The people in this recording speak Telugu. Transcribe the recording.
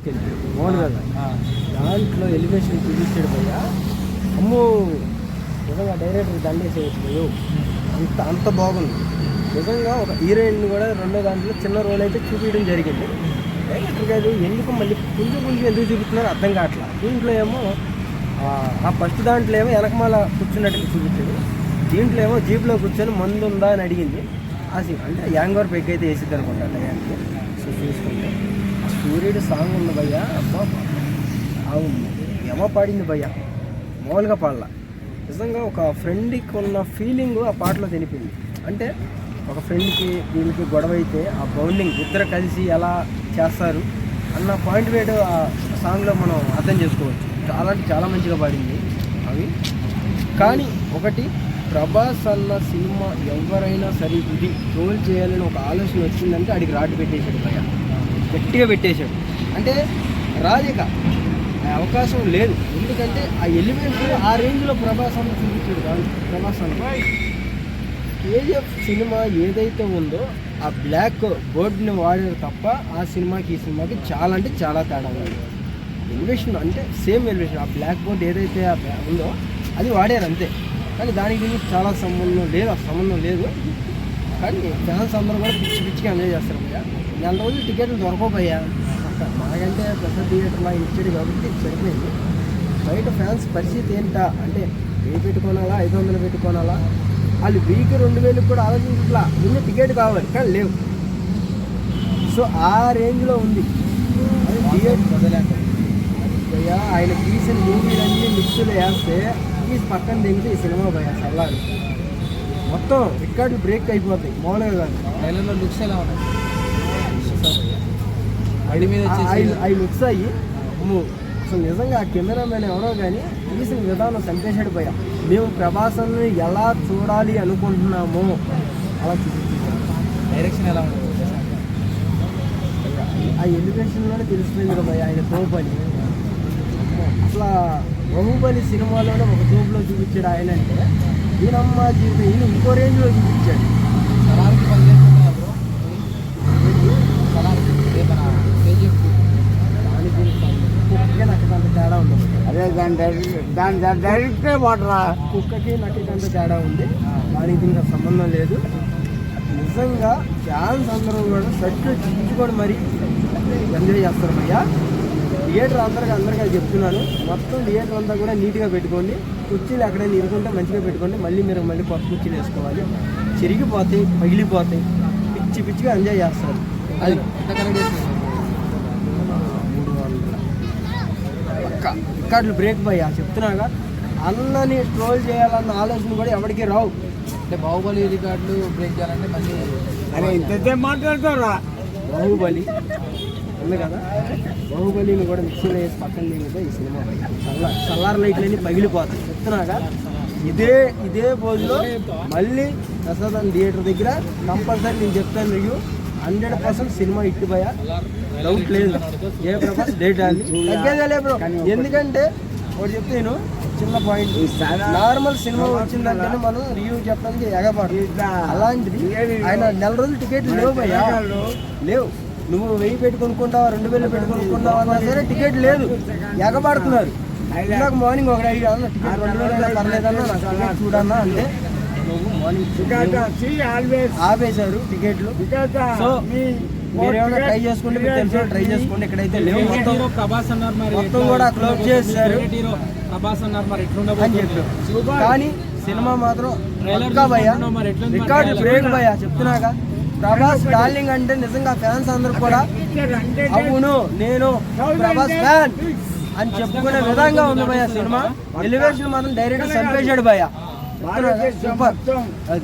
మోహన్ గారు దాంట్లో ఎలివేషన్ చూపించాడు భయ్యా. అమ్మో నిజంగా డైరెక్టర్ దండేసేయచ్చు అంత బాగుంది నిజంగా. ఒక హీరోయిన్ కూడా రెండో దాంట్లో చిన్న రోల్ అయితే చూపించడం జరిగింది. డైరెక్టర్ గారు ఎందుకు మళ్ళీ కొంచెం ఎందుకు చూపిస్తున్నారు అర్థం కావట్లా. దీంట్లో ఏమో ఆ ఫస్ట్ దాంట్లో ఏమో వెనకమాల కూర్చున్నట్టుగా చూపించాడు, దీంట్లో ఏమో జీప్లో కూర్చొని మందు ఉందా అని అడిగింది. ఆ సీన్ అంటే యాంగర్ పెగ్ అయితే వేసిద్ది అనుకుంటా టయానికి. సో చూసుకుంటే సూర్యుడు సాంగ్ ఉంది భయ్యా. అబ్బా ఏమో పాడింది భయ్యా, మామూలుగా పాడలా. నిజంగా ఒక ఫ్రెండ్కి ఉన్న ఫీలింగ్ ఆ పాటలో తెలిపింది. అంటే ఒక ఫ్రెండ్కి వీళ్ళకి గొడవ అయితే ఆ బౌండింగ్ ఇద్దరు కలిసి ఎలా చేస్తారు అన్న పాయింట్ వేడు ఆ సాంగ్లో మనం అర్థం చేసుకోవచ్చు. చాలా మంచిగా పాడింది అవి. కానీ ఒకటి, ప్రభాస్ అన్న సినిమా ఎవరైనా సరే ఇది ట్రోల్ చేయాలని ఒక ఆలోచన వచ్చిందంటే అడిగి రాటు పెట్టేశాడు భయ్య, గట్టిగా పెట్టేశాడు. అంటే రాజిక అవకాశం లేదు. ఎందుకంటే ఆ ఎలిమెంట్ ఆ రేంజ్లో ప్రభాస్ అన్న చూపించాడు కాదు. ప్రభాస్ అన్న కేజీఎఫ్ సినిమా ఏదైతే ఉందో ఆ బ్లాక్ బోర్డ్ని వాడారు తప్ప ఆ సినిమాకి ఈ సినిమాకి చాలా అంటే చాలా తేడా ఉంది. ఎలివేషన్ అంటే సేమ్ ఎలివేషన్, ఆ బ్లాక్ బోర్డ్ ఏదైతే ఉందో అది వాడారు అంతే. కానీ దానికి దీనికి చాలా సంబంధం లేదు. కానీ ఫ్యాన్స్ అందరూ కూడా పిచ్చిగా ఎంజాయ్ చేస్తారు భయ్యా. నెల రోజులు టికెట్లు దొరకపోయా మాకంటే పెద్ద థియేటర్లా ఇచ్చాడు కాబట్టి సరిపోయింది. బయట ఫ్యాన్స్ పరిస్థితి ఏంటా అంటే 1000 పెట్టుకోనాలా 500 పెట్టుకోనాలా, వాళ్ళు 1000కి 2000 కూడా ఆలోచించట్లా. ముందు టికెట్ కావాలి కానీ లేవు. సో ఆ రేంజ్లో ఉంది అది థియేటర్ వదలేక భయ్యా. ఆయన తీసిన మూవీలన్నీ మిక్స్లో వేస్తే తీసి పక్కన దిగితే ఈ సినిమా భయ్యా సల్లారు మొత్తం రికార్డులు బ్రేక్ అయిపోతాయి. మామూలుగా కాదు. ట్రైలర్లో లుక్స్ ఎలా ఉన్నాయి అవి మిక్స్ అయ్యి అసలు నిజంగా ఆ కెమెరామెన్ ఎవరో కానీ తీసిన విధానం సంపేశాడు భయ్యా. మేము ప్రభాస్ని ఎలా చూడాలి అనుకుంటున్నామో అలా చూపించాం. డైరెక్షన్ ఎలా ఉంది ఆ ఎలివేషన్లోనే తెలిసిపోయింది కదా భయ్యా ఆయన తోపు అని. అసలు బాహుబలి సినిమాలోనే ఒక తోపులో చూపించాడు ఆయన అంటే ఈయనమ్మ జీవితం ఈయన ఇంకో రేంజ్లో చూపించాడు. సలార్కి పనిచేస్తున్నారు కుక్కకి నాకు అంత తేడా ఉంది. అదే దాని డైరెక్టే వాటరా. కుక్కకి నాకు అంత తేడా ఉంది, దానికి దీనికి సంబంధం లేదు. నిజంగా ఫ్యాన్స్ అందరూ కూడా షర్ట్లు చించుకొని మరి ఎంజాయ్ చేస్తారు భయ్యా. థియేటర్ అందరికీ చెప్తున్నాను, మొత్తం థియేటర్ అంతా కూడా నీట్గా పెట్టుకోండి. కుర్చీలు ఎక్కడైనా ఇరుకుంటే మంచిగా పెట్టుకోండి. మళ్ళీ కొత్త కుర్చీలు వేసుకోవాలి. చిరిగిపోతాయి, పగిలిపోతాయి, పిచ్చిగా ఎంజాయ్ చేస్తారు. అది రికార్డులు బ్రేక్ భయ్యా చెప్తున్నాగా. అన్నని ట్రోల్ చేయాలన్న ఆలోచన కూడా ఎవరికి రావు. అంటే బాహుబలి రికార్డులు బ్రేక్ చేయాలంటే మళ్ళీ అరే ఇంతే మాట్లాడతారా. బాహుబలి ఉంది కదా, బాహుబలిని కూడా మిక్సీలో వేసి పక్కన దిగితే ఈ సినిమా సల్లార్ లైట్లన్నీ పగిలిపోతాయి చెప్తున్నాగా. ఇదే రోజులో మళ్ళీ ప్రసాదం థియేటర్ దగ్గర కంపల్సరీ నేను చెప్తాను, మీకు 100% సినిమా హిట్ భయ్యా, డౌట్ లేదు. ఏ ప్రభాస్ డేట్ అని తగ్గేదే బ్రో. ఎందుకంటే ఒకటి చెప్తే నేను చిన్న పాయింట్, నార్మల్ సినిమా వచ్చిందంటే మనం రివ్యూ చెప్పడానికి ఎగబాటు. అలాంటిది ఆయన నెల రోజులు టికెట్లు లేవు భయ్యా, లేవు. నువ్వు 1000 పెట్టుకొనుకుంటావా 2000 పెట్టుకొనుకుంటావా అన్నా సరే టికెట్ లేదు, ఎగబాడుతున్నారు. నాకు మార్నింగ్ ఒకటి అడిగి అన్న టికెట్ 2000 పర్లేదన్నా నాకు టికెట్ చూడన్నా అంటే ఆపేశారు టికెట్లు. సో మీరేమైనా ట్రై చేసుకుంటే మీకు తెలిసిన ట్రై చేసుకోండి. ఇక్కడైతే లేవు, మొత్తం కూడా క్లోజ్ చేశారు అని చెప్పారు. కానీ సినిమా మాత్రం భయ్యా రికార్డు బ్రేక్ భయ్యా చెప్తున్నాగా. ప్రభాస్ డార్లింగ్ అంటే నిజంగా ఫ్యాన్స్ అందరూ కూడా అవును నేను ప్రభాస్ ఫ్యాన్ అని చెప్పుకునే విధంగా ఉంది భయ్యా సినిమా. ఎలివేషన్ మాత్రం డైరెక్ట్ చంపేశాడు భయ్యా, సూపర్. అది